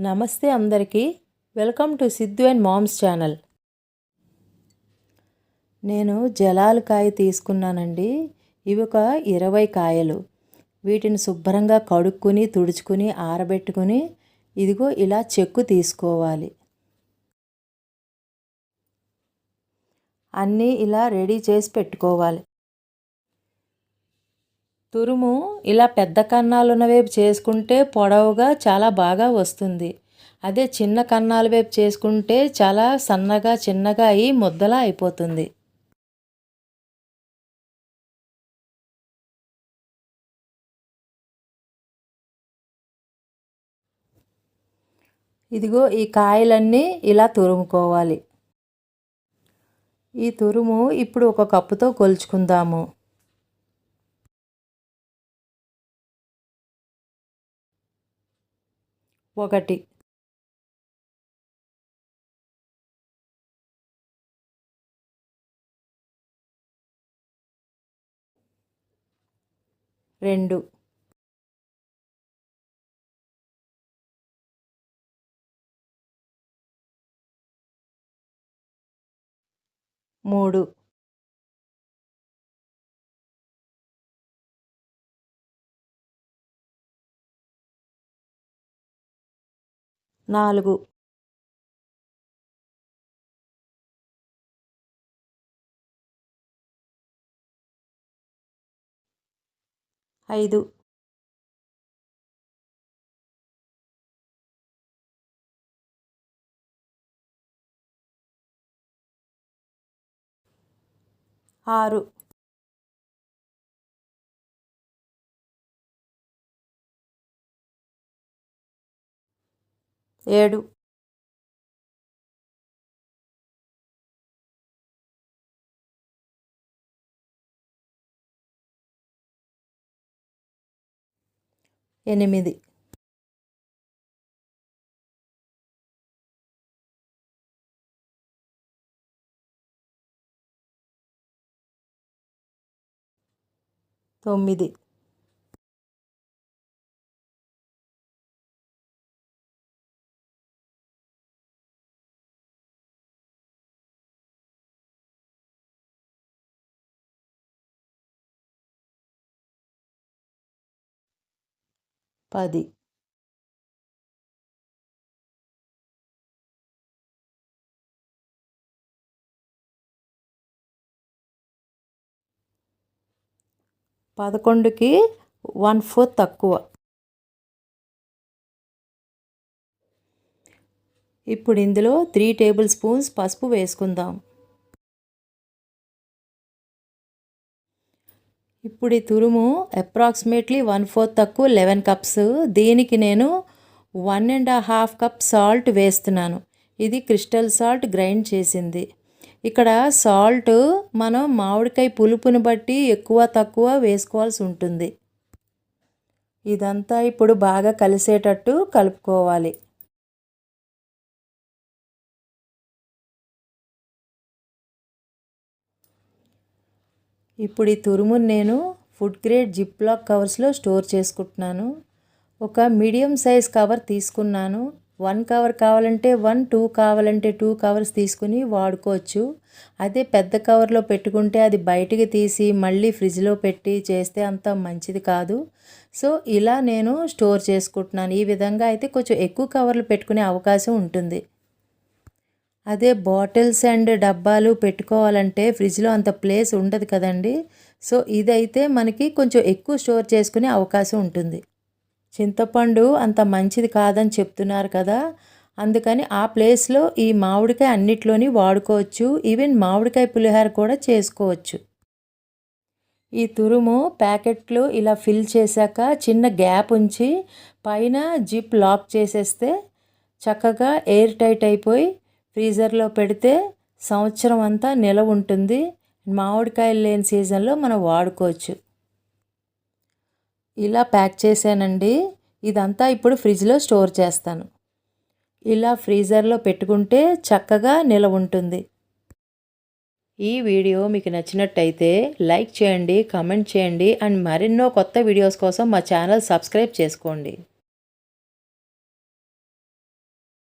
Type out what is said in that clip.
నమస్తే అందరికీ. Welcome to Siddhu and mom's channel. నేను జలాలు కాయ తీసుకున్నానండి. ఇవి ఒక 20 కాయలు. వీటిని శుభ్రంగా కడుక్కుని తుడుచుకుని ఆరబెట్టుకుని ఇదిగో ఇలా చెక్కు తీసుకోవాలి. అన్నీ ఇలా రెడీ చేసి పెట్టుకోవాలి. తురుము ఇలా పెద్ద కన్నాలు ఉన్న వైపు చేసుకుంటే పొడవుగా చాలా బాగా వస్తుంది. అదే చిన్న కన్నాల వైపు చేసుకుంటే చాలా సన్నగా చిన్నగా అయి ముద్దలా అయిపోతుంది. ఇదిగో ఈ కాయలన్నీ ఇలా తురుముకోవాలి. ఈ తురుము ఇప్పుడు ఒక కప్పుతో కొలుచుకుందాము. 1 2 3 4 5 6 7 8 9 10 11కి 1/4 తక్కువ. ఇప్పుడు ఇందులో 3 టేబుల్ స్పూన్స్ పసుపు వేసుకుందాం. ఇప్పుడు ఈ తురుము అప్రాక్సిమేట్లీ 1/4 తక్కువ 11 కప్స్. దీనికి నేను 1.5 కప్ సాల్ట్ వేస్తున్నాను. ఇది క్రిస్టల్ సాల్ట్ గ్రైండ్ చేసింది. ఇక్కడ సాల్ట్ మనం మామిడికాయ పులుపుని బట్టి ఎక్కువ తక్కువ వేసుకోవాల్సి ఉంటుంది. ఇదంతా ఇప్పుడు బాగా కలిసేటట్టు కలుపుకోవాలి. ఇప్పుడు ఈ తురుమును నేను ఫుడ్ గ్రేడ్ జిప్లాక్ కవర్స్లో స్టోర్ చేసుకుంటున్నాను. ఒక మీడియం సైజ్ కవర్ తీసుకున్నాను. 1 కవర్ కావాలంటే 1, 2 కావాలంటే 2 కవర్స్ తీసుకుని వాడుకోవచ్చు. అదే పెద్ద కవర్లో పెట్టుకుంటే అది బయటికి తీసి మళ్ళీ ఫ్రిడ్జ్లో పెట్టి చేస్తే అంత మంచిది కాదు. సో ఇలా నేను స్టోర్ చేసుకుంటున్నాను. ఈ విధంగా అయితే కొంచెం ఎక్కువ కవర్లు పెట్టుకునే అవకాశం ఉంటుంది. అదే బాటిల్స్ అండ్ డబ్బాలు పెట్టుకోవాలంటే ఫ్రిడ్జ్లో అంత ప్లేస్ ఉండదు కదండి. సో ఇదైతే మనకి కొంచెం ఎక్కువ స్టోర్ చేసుకునే అవకాశం ఉంటుంది. చింతపండు అంత మంచిది కాదని చెప్తున్నారు కదా, అందుకని ఆ ప్లేస్లో ఈ మామిడికాయ అన్నిట్లోని వాడుకోవచ్చు. ఈవెన్ మామిడికాయ పులిహోర కూడా చేసుకోవచ్చు. ఈ తురుము ప్యాకెట్లు ఇలా ఫిల్ చేశాక చిన్న గ్యాప్ ఉంచి పైన జిప్ లాక్ చేసేస్తే చక్కగా ఎయిర్ టైట్ అయిపోయి ఫ్రీజర్లో పెడితే సంవత్సరం అంతా నిలవ ఉంటుంది. మామిడికాయలు లేని సీజన్లో మనం వాడుకోవచ్చు. ఇలా ప్యాక్ చేశానండి. ఇదంతా ఇప్పుడు ఫ్రిడ్జ్లో స్టోర్ చేస్తాను. ఇలా ఫ్రీజర్లో పెట్టుకుంటే చక్కగా నిలవ ఉంటుంది. ఈ వీడియో మీకు నచ్చినట్టయితే లైక్ చేయండి, కామెంట్ చేయండి అండ్ మరెన్నో కొత్త వీడియోస్ కోసం మా ఛానల్ సబ్స్క్రైబ్ చేసుకోండి.